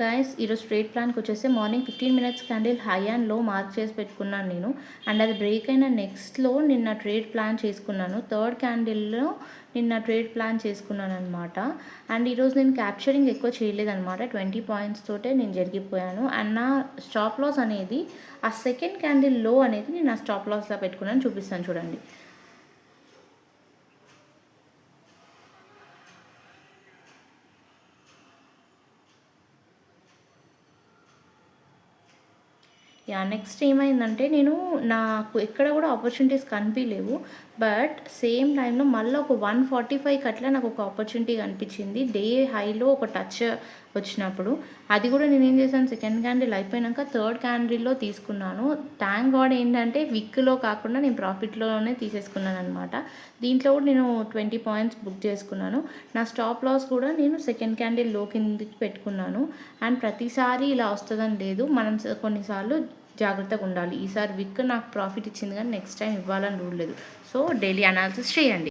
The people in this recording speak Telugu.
గైస్ ఈరోజు ట్రేడ్ ప్లాన్కి వచ్చేసి morning 15 minutes candle high and లో మార్క్ చేసి పెట్టుకున్నాను నేను. అండ్ అది బ్రేక్ అయిన నెక్స్ట్లో నిన్న ట్రేడ్ ప్లాన్ చేసుకున్నాను. థర్డ్ క్యాండిల్లో నిన్న ట్రేడ్ ప్లాన్ చేసుకున్నాను అనమాట. అండ్ ఈరోజు నేను క్యాప్చరింగ్ ఎక్కువ చేయలేదన్నమాట. 20 పాయింట్స్ తోటే నేను జరిగిపోయాను. అండ్ నా స్టాప్ లాస్ అనేది ఆ సెకండ్ క్యాండిల్ లో అనేది నేను నా స్టాప్ లాస్లో పెట్టుకున్నాను. చూపిస్తాను చూడండి. నెక్స్ట్ ఏమైందంటే నాకు ఎక్కడ కూడా ఆపర్చునిటీస్ కనిపించలేవు. బట్ సేమ్ టైంలో మళ్ళీ ఒక 145 అట్లా నాకు ఒక ఆపర్చునిటీ కనిపించింది డే హైలో ఒక టచ్ వచ్చినప్పుడు. అది కూడా నేను ఏం చేశాను, సెకండ్ క్యాండిల్ అయిపోయాక థర్డ్ క్యాండిల్లో తీసుకున్నాను. థ్యాంక్ గాడ్ ఏంటంటే విక్లో కాకుండా నేను ప్రాఫిట్లోనే తీసేసుకున్నాను అనమాట. దీంట్లో కూడా నేను 20 పాయింట్స్ బుక్ చేసుకున్నాను. నా స్టాప్ లాస్ కూడా నేను సెకండ్ క్యాండిల్ లో కిందకి పెట్టుకున్నాను. అండ్ ప్రతిసారి ఇలా వస్తుందని లేదు, మనం కొన్నిసార్లు జాగ్రత్తగా ఉండాలి. ఈసారి విక్ నాకు ప్రాఫిట్ ఇచ్చింది కానీ నెక్స్ట్ టైం ఇవ్వాలని రూల్ లేదు. సో డైలీ అనాలిసిస్ చేయండి.